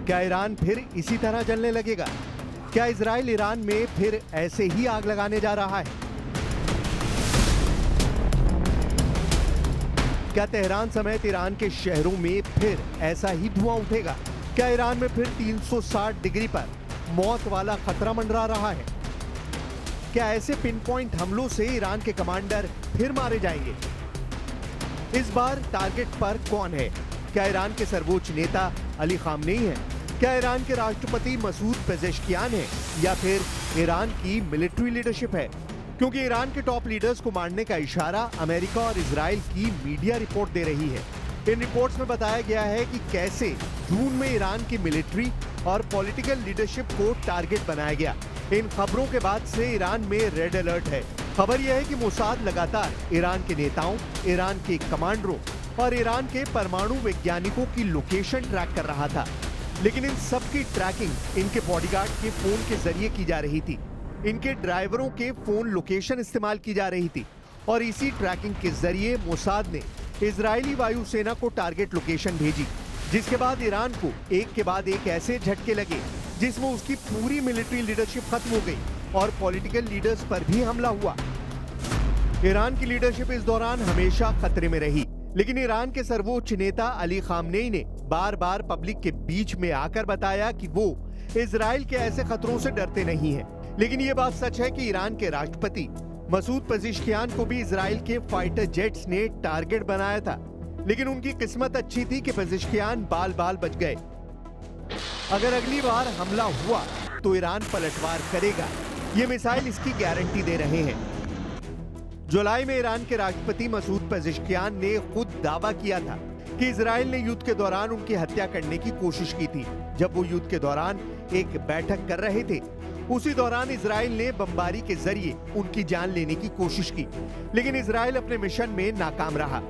क्या ईरान फिर इसी तरह जलने लगेगा? क्या इजराइल ईरान में फिर ऐसे ही आग लगाने जा रहा है? क्या तेहरान समेत ईरान के शहरों में फिर ऐसा ही धुआं उठेगा? क्या ईरान में फिर 360 डिग्री पर मौत वाला खतरा मंडरा रहा है? क्या ऐसे पिन पॉइंट हमलों से ईरान के कमांडर फिर मारे जाएंगे? इस बार टारगेट पर कौन है? क्या ईरान के सर्वोच्च नेता अली खामनेई है? क्या ईरान के राष्ट्रपति मसूद पेजेश्कियान है? या फिर ईरान की मिलिट्री लीडरशिप है? क्योंकि ईरान के टॉप लीडर्स को मारने का इशारा अमेरिका और इजराइल की मीडिया रिपोर्ट दे रही है। इन रिपोर्ट्स में बताया गया है कि कैसे जून में ईरान की मिलिट्री और पॉलिटिकल लीडरशिप को टारगेट बनाया गया। इन खबरों के बाद से ईरान में रेड अलर्ट है। खबर यह है कि मोसाद लगातार ईरान के नेताओं, ईरान के कमांडरों और ईरान के परमाणु वैज्ञानिकों की लोकेशन ट्रैक कर रहा था। लेकिन इन सब की ट्रैकिंग इनके बॉडीगार्ड के फोन के जरिए की जा रही थी। इनके ड्राइवरों के फोन लोकेशन इस्तेमाल की जा रही थी और इसी ट्रैकिंग के जरिए मोसाद ने इजरायली वायुसेना को टारगेट लोकेशन भेजी, जिसके बाद ईरान को एक के बाद एक ऐसे झटके लगे जिसमें उसकी पूरी मिलिट्री लीडरशिप खत्म हो गई और पॉलिटिकल लीडर्स पर भी हमला हुआ। ईरान की लीडरशिप इस दौरान हमेशा खतरे में रही, लेकिन ईरान के सर्वोच्च नेता अली खामनेई ने बार बार पब्लिक के बीच में आकर बताया कि वो इजराइल के ऐसे खतरों से डरते नहीं हैं। लेकिन ये बात सच है कि ईरान के राष्ट्रपति मसूद पेजेश्कियान को भी इजराइल के फाइटर जेट्स ने टारगेट बनाया था, लेकिन उनकी किस्मत अच्छी थी कि पेजेश्कियान बाल बाल बच गए। अगर अगली बार हमला हुआ तो ईरान पलटवार करेगा, ये मिसाइल इसकी गारंटी दे रहे हैं। जुलाई में ईरान के राष्ट्रपति मसूद पेजेश्कियान ने खुद दावा किया था कि इजराइल ने युद्ध के दौरान उनकी हत्या करने की कोशिश की थी। जब वो युद्ध के दौरान एक बैठक कर रहे थे, उसी दौरान इजराइल ने बमबारी के जरिए उनकी जान लेने की कोशिश की, लेकिन इजराइल अपने मिशन में नाकाम रहा।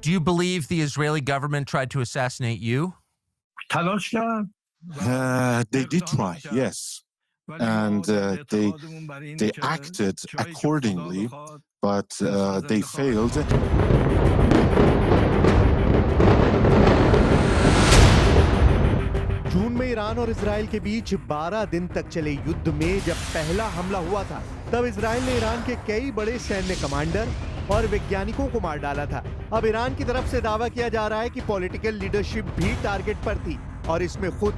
Do you believe the Israeli government tried to assassinate you? They did try, yes. And they acted accordingly, but they failed. जून में ईरान और इजराइल के बीच 12 दिन तक चले युद्ध में जब पहला हमला हुआ था, तब इजराइल ने ईरान के कई बड़े सैन्य कमांडर और वैज्ञानिकों को मार डाला था। अब ईरान की तरफ से दावा किया जा रहा है कि पॉलिटिकल लीडरशिप भी टारगेट पर थी और इसमें खुद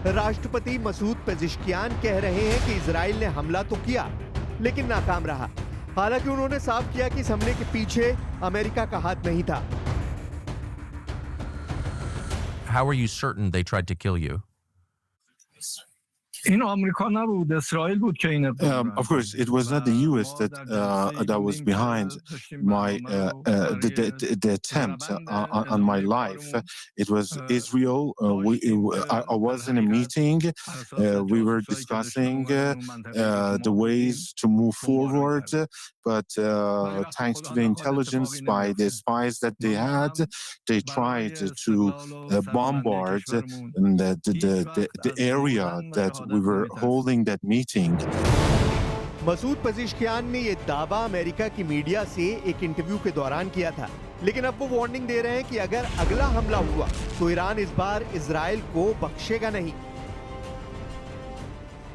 राष्ट्रपति मसूद पेजेश्कियान कह रहे हैं कि इजराइल ने हमला तो किया लेकिन नाकाम रहा। हालांकि उन्होंने साफ किया कि इस हमले के पीछे अमेरिका का हाथ नहीं था। How are you certain they tried to kill you? Of course, it was not the U.S. that was behind my the attempt on my life. It was Israel. I was in a meeting. We were discussing the ways to move forward. But thanks to the intelligence by the spies that they had, they tried to bombard the area that we were holding that meeting. Masoud Pezeshkian ने ये दावा America की media से एक interview के दौरान किया था, लेकिन अब वो वार्निंग दे रहे हैं कि अगर अगला हमला हुआ तो ईरान इस बार इजराइल को बख्शेगा नहीं।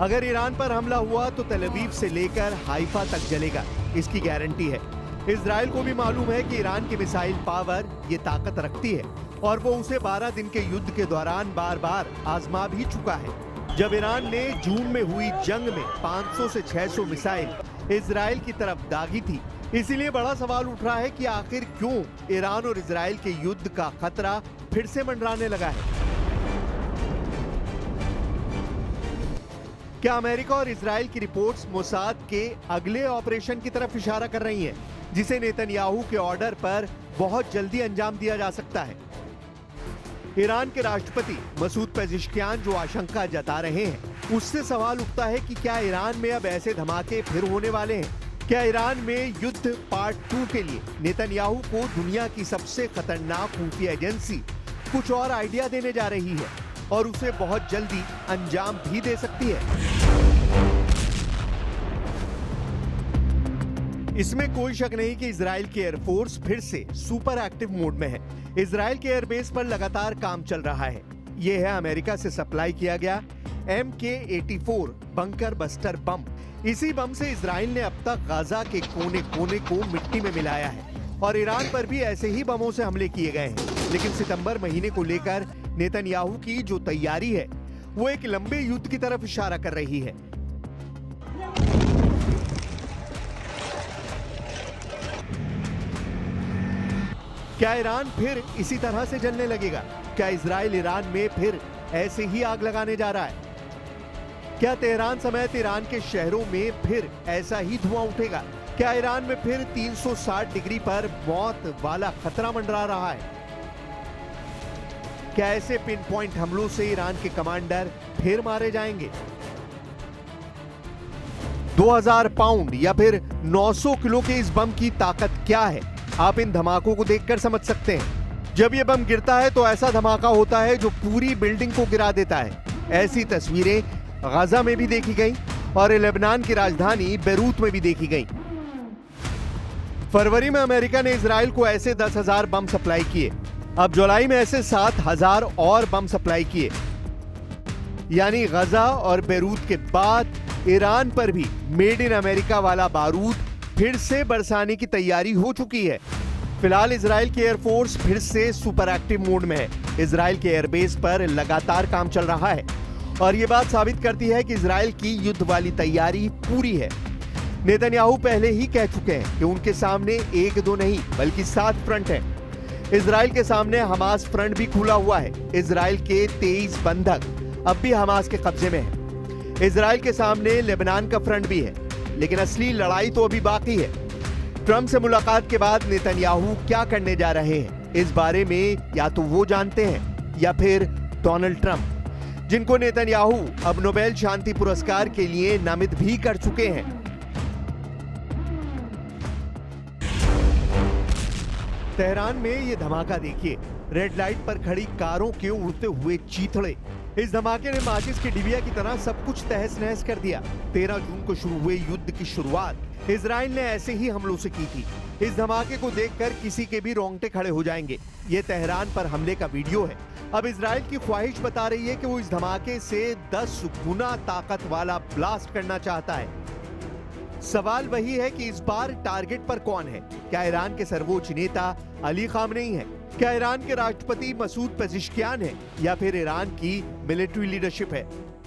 अगर ईरान पर हमला हुआ तो तेल अवीव से लेकर हाइफा तक जलेगा, इसकी गारंटी है। इजराइल को भी मालूम है कि ईरान की मिसाइल पावर ये ताकत रखती है और वो उसे 12 दिन के युद्ध के दौरान बार बार आजमा भी चुका है। जब ईरान ने जून में हुई जंग में 500 से 600 मिसाइल इजराइल की तरफ दागी थी, इसीलिए बड़ा सवाल उठ रहा है कि आखिर क्यों ईरान और इजराइल के युद्ध का खतरा फिर से मंडराने लगा है। क्या अमेरिका और इजराइल की रिपोर्ट्स मोसाद के अगले ऑपरेशन की तरफ इशारा कर रही हैं, जिसे नेतन्याहू के ऑर्डर पर बहुत जल्दी अंजाम दिया जा सकता है? ईरान के राष्ट्रपति मसूद पेजेश्कियान जो आशंका जता रहे हैं, उससे सवाल उठता है कि क्या ईरान में अब ऐसे धमाके फिर होने वाले हैं? क्या ईरान में युद्ध पार्ट 2 के लिए नेतन्याहू को दुनिया की सबसे खतरनाक खुफिया एजेंसी कुछ और आइडिया देने जा रही है? और उसे बहुत जल्दी अंजाम भी दे सकती है। इसमें कोई शक नहीं कि इजराइल की एयरफोर्स फिर से सुपर एक्टिव मोड में है। इजराइल के एयरबेस पर लगातार काम चल रहा है। यह है अमेरिका से सप्लाई किया गया MK-84 बंकर बस्टर बम। इसी बम से इजराइल ने अब तक गाजा के कोने कोने को मिट्टी में मिलाया है और ईरान पर भी ऐसे ही बमों से हमले किए गए हैं। लेकिन सितंबर महीने को लेकर नेतन्याहू की जो तैयारी है वो एक लंबे युद्ध की तरफ इशारा कर रही है। क्या ईरान फिर इसी तरह से जलने लगेगा? क्या इजराइल ईरान में फिर ऐसे ही आग लगाने जा रहा है? क्या तेहरान समेत ईरान के शहरों में फिर ऐसा ही धुआं उठेगा? क्या ईरान में फिर 360 डिग्री पर मौत वाला खतरा मंडरा रहा है? क्या ऐसे पिन पॉइंट हमलों से ईरान के कमांडर फिर मारे जाएंगे? 2000 पाउंड या फिर 900 किलो के इस बम की ताकत क्या है, आप इन धमाकों को देखकर समझ सकते हैं। जब यह बम गिरता है तो ऐसा धमाका होता है जो पूरी बिल्डिंग को गिरा देता है। ऐसी तस्वीरें गाजा में भी देखी गई और लेबनान की राजधानी बेरूत में भी देखी गई। फरवरी में अमेरिका ने इजराइल को ऐसे 10,000 बम सप्लाई किए। अब जुलाई में ऐसे 7,000 और बम सप्लाई किए। यानी गाजा और बेरूत के बाद ईरान पर भी मेड इन अमेरिका वाला बारूद फिर से बरसाने की तैयारी हो चुकी है। फिलहाल इजराइल की एयरफोर्स फिर से सुपर एक्टिव मोड में है। इजराइल के एयरबेस पर लगातार काम चल रहा है और यह बात साबित करती है कि इजराइल की युद्ध वाली तैयारी पूरी है। नेतन्याहू पहले ही कह चुके हैं कि उनके सामने 1-2 नहीं बल्कि 7 फ्रंट हैं। इजराइल के सामने हमास फ्रंट भी खुला हुआ है। इजराइल के 23 बंधक अब भी हमास के कब्जे में हैं। इजराइल के सामने लेबनान का फ्रंट भी है, लेकिन असली लड़ाई तो अभी बाकी है। ट्रंप से मुलाकात के बाद नेतन्याहू क्या करने जा रहे हैं, इस बारे में या तो वो जानते हैं या फिर डोनाल्ड ट्रंप, जिनको नेतन्याहू अब नोबेल शांति पुरस्कार के लिए नामित भी कर चुके हैं। तेहरान में ये धमाका देखिए, रेड लाइट पर खड़ी कारों के उड़ते हुए चीथड़े। इस धमाके ने माचिस की डिबिया की तरह सब कुछ तहस नहस कर दिया। 13 जून को शुरू हुए युद्ध की शुरुआत इजराइल ने ऐसे ही हमलों से की थी। इस धमाके को देखकर किसी के भी रोंगटे खड़े हो जाएंगे। ये तेहरान पर हमले का वीडियो है। अब इजराइल की ख्वाहिश बता रही है कि वो इस धमाके से 10 गुना ताकत वाला ब्लास्ट करना चाहता है। सवाल वही है कि इस बार टारगेट पर कौन है? क्या ईरान के सर्वोच्च नेता अली खामनेई है? क्या ईरान के राष्ट्रपति मसूद पेजिशकियान है? या फिर ईरान की मिलिट्री लीडरशिप है?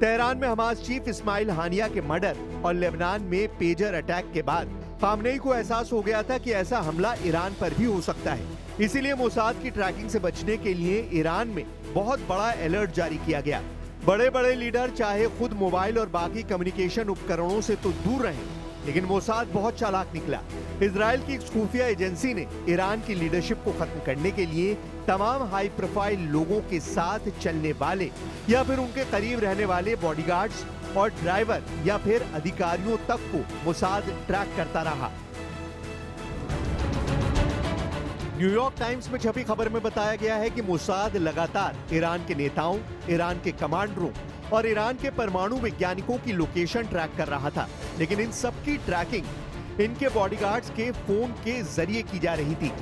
तेहरान में हमास चीफ इस्माइल हानिया के मर्डर और लेबनान में पेजर अटैक के बाद खामनेई को एहसास हो गया था कि ऐसा हमला ईरान पर भी हो सकता है। इसीलिए मोसाद की ट्रैकिंग से बचने के लिए ईरान में बहुत बड़ा अलर्ट जारी किया गया। बड़े बड़े लीडर चाहे खुद मोबाइल और बाकी कम्युनिकेशन उपकरणों से तो दूर रहें, लेकिन मोसाद बहुत चालाक निकला। इजराइल की एक खुफिया एजेंसी ने ईरान की लीडरशिप को खत्म करने के लिए तमाम हाई प्रोफाइल लोगों के साथ चलने वाले या फिर उनके करीब रहने वाले बॉडीगार्ड्स और ड्राइवर या फिर अधिकारियों तक को मोसाद ट्रैक करता रहा। न्यूयॉर्क टाइम्स में छपी खबर में बताया गया है कि मोसाद लगातार ईरान के नेताओं, ईरान के कमांडरों और ईरान के परमाणु वैज्ञानिकों की लोकेशन ट्रैक कर रहा था। लेकिन इन सब की ट्रैकिंग इनके बॉडीगार्ड्स के फोन के जरिए की जा रही थी।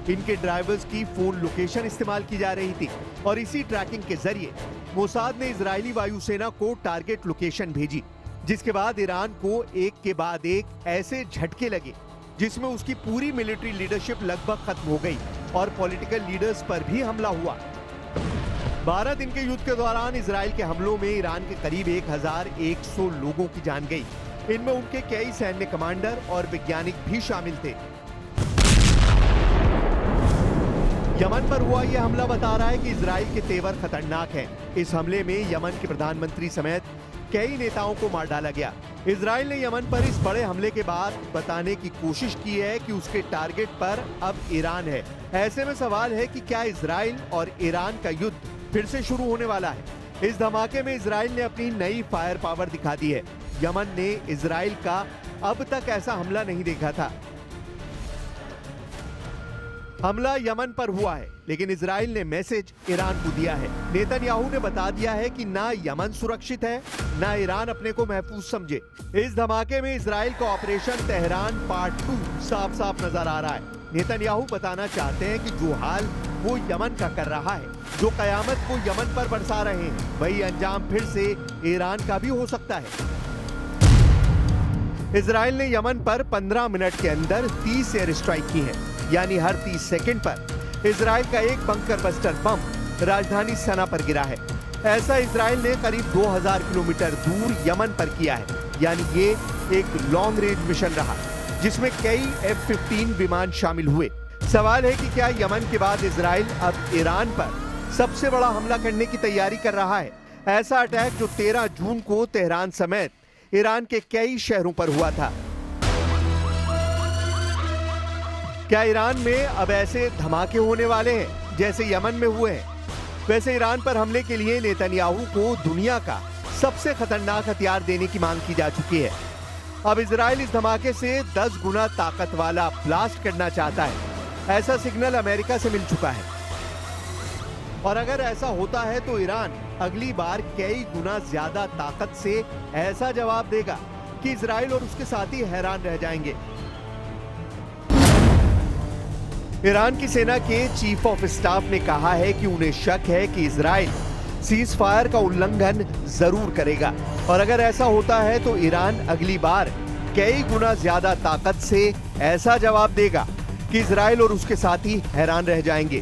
इनके ड्राइवर्स की फोन लोकेशन इस्तेमाल की जा रही थी और इसी ट्रैकिंग के जरिए मोसाद ने इजरायली वायुसेना को टारगेट लोकेशन भेजी, जिसके बाद ईरान को एक के बाद एक ऐसे झटके लगे जिसमें उसकी पूरी मिलिट्री लीडरशिप लगभग खत्म हो गई और पॉलिटिकल लीडर्स पर भी हमला हुआ। 12 दिन के युद्ध के दौरान इजराइल के हमलों में ईरान के करीब 1100 लोगों की जान गई। इनमें उनके कई सैन्य कमांडर और वैज्ञानिक भी शामिल थे। यमन पर हुआ यह हमला बता रहा है कि इजराइल के तेवर खतरनाक हैं। इस हमले में यमन के प्रधानमंत्री समेत कई नेताओं को मार डाला गया। इजराइल ने यमन पर इस बड़े हमले के बाद बताने की कोशिश की है कि उसके टारगेट पर अब ईरान है। ऐसे में सवाल है कि क्या इजराइल और ईरान का युद्ध फिर से शुरू होने वाला है? इस धमाके में इजराइल ने अपनी नई फायर पावर दिखा दी है। यमन ने इजराइल का अब तक ऐसा हमला नहीं देखा था। हमला यमन पर हुआ है, लेकिन इजराइल ने मैसेज ईरान को दिया है। नेतन्याहू ने बता दिया है कि ना यमन सुरक्षित है, ना ईरान अपने को महफूज समझे। इस धमाके में इजराइल का ऑपरेशन तेहरान पार्ट 2 साफ साफ नजर आ रहा है। नेतन्याहू बताना चाहते हैं कि जो हाल वो यमन का कर रहा है, जो कयामत को यमन पर बरसा रहे हैं, वही अंजाम फिर से ईरान का भी हो सकता है। इजराइल ने यमन पर 15 मिनट के अंदर 30 एयर स्ट्राइक की है, यानी हर 30 सेकंड पर इजराइल का एक बंकर बस्टर बम राजधानी सना पर गिरा है। ऐसा इजराइल ने करीब 2000 किलोमीटर दूर यमन पर किया है, यानी ये एक लॉन्ग रेंज मिशन रहा जिसमें कई F-15 विमान शामिल हुए। सवाल है कि क्या यमन के बाद इजराइल अब ईरान पर सबसे बड़ा हमला करने की तैयारी कर रहा है? ऐसा अटैक जो 13 जून को तेहरान समेत ईरान के कई शहरों पर हुआ था। क्या ईरान में अब ऐसे धमाके होने वाले हैं जैसे यमन में हुए हैं? वैसे ईरान पर हमले के लिए नेतन्याहू को दुनिया का सबसे खतरनाक हथियार देने की मांग की जा चुकी है। अब इजराइल इस धमाके से 10 गुना ताकत वाला ब्लास्ट करना चाहता है। ऐसा सिग्नल अमेरिका से मिल चुका है, और अगर ऐसा होता है तो ईरान अगली बार कई गुना ज्यादा ताकत से ऐसा जवाब देगा कि इजराइल और उसके साथी हैरान रह जाएंगे। ईरान की सेना के चीफ ऑफ स्टाफ ने कहा है कि उन्हें शक है कि इजराइल सीज फायर का उल्लंघन जरूर करेगा, और अगर ऐसा होता है तो ईरान अगली बार कई गुना ज्यादा ताकत से ऐसा जवाब देगा कि इजराइल और उसके साथी हैरान रह जाएंगे।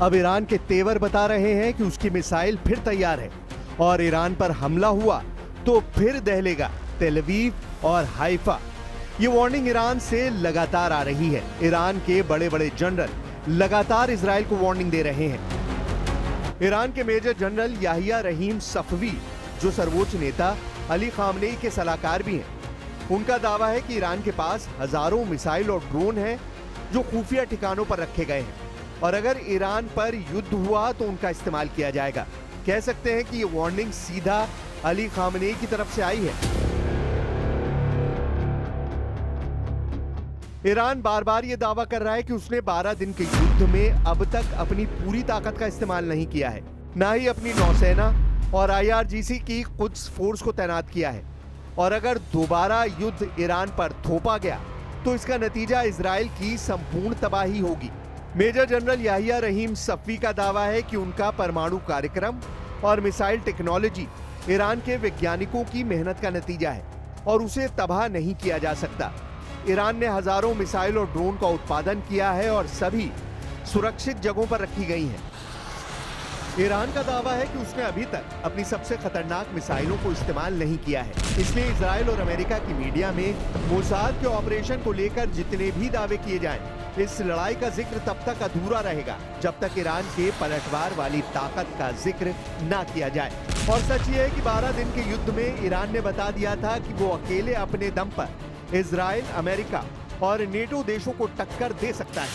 अब ईरान के तेवर बता रहे हैं कि उसकी मिसाइल फिर तैयार है, और ईरान पर हमला हुआ तो फिर दहलेगा तेल अवीव और हाइफा। ये वार्निंग ईरान से लगातार आ रही है। ईरान के बड़े बड़े जनरल लगातार इजराइल को वार्निंग दे रहे हैं। ईरान के मेजर जनरल याहिया रहीम सफवी, जो सर्वोच्च नेता अली खामनेई के सलाहकार भी हैं, उनका दावा है कि ईरान के पास हजारों मिसाइल और ड्रोन हैं जो खुफिया ठिकानों पर रखे गए हैं, और अगर ईरान पर युद्ध हुआ तो उनका इस्तेमाल किया जाएगा। कह सकते हैं कि ये वार्निंग सीधा अली खामनेई की तरफ से आई है। ईरान बार बार ये दावा कर रहा है कि उसने 12 दिन के युद्ध में अब तक अपनी पूरी ताकत का इस्तेमाल नहीं किया है, ना ही अपनी नौसेना और IRGC की कुछ फोर्स को तैनात किया है, और अगर दोबारा युद्ध ईरान पर थोपा गया तो इसका नतीजा इजराइल की संपूर्ण तबाही होगी। मेजर जनरल याहिया रहीम सफवी का दावा है कि उनका परमाणु कार्यक्रम और मिसाइल टेक्नोलॉजी ईरान के वैज्ञानिकों की मेहनत का नतीजा है, और उसे तबाह नहीं किया जा सकता। ईरान ने हजारों मिसाइल और ड्रोन का उत्पादन किया है और सभी सुरक्षित जगहों पर रखी गई हैं। ईरान का दावा है कि उसने अभी तक अपनी सबसे खतरनाक मिसाइलों को इस्तेमाल नहीं किया है, इसलिए इजराइल और अमेरिका की मीडिया में मोसाद के ऑपरेशन को लेकर जितने भी दावे किए जाएं, इस लड़ाई का जिक्र तब तक अधूरा रहेगा जब तक ईरान के पलटवार वाली ताकत का जिक्र ना किया जाए। और सच ये है कि 12 दिन के युद्ध में ईरान ने बता दिया था कि वो अकेले अपने दम पर इजराइल, अमेरिका और नेटो देशों को टक्कर दे सकता है।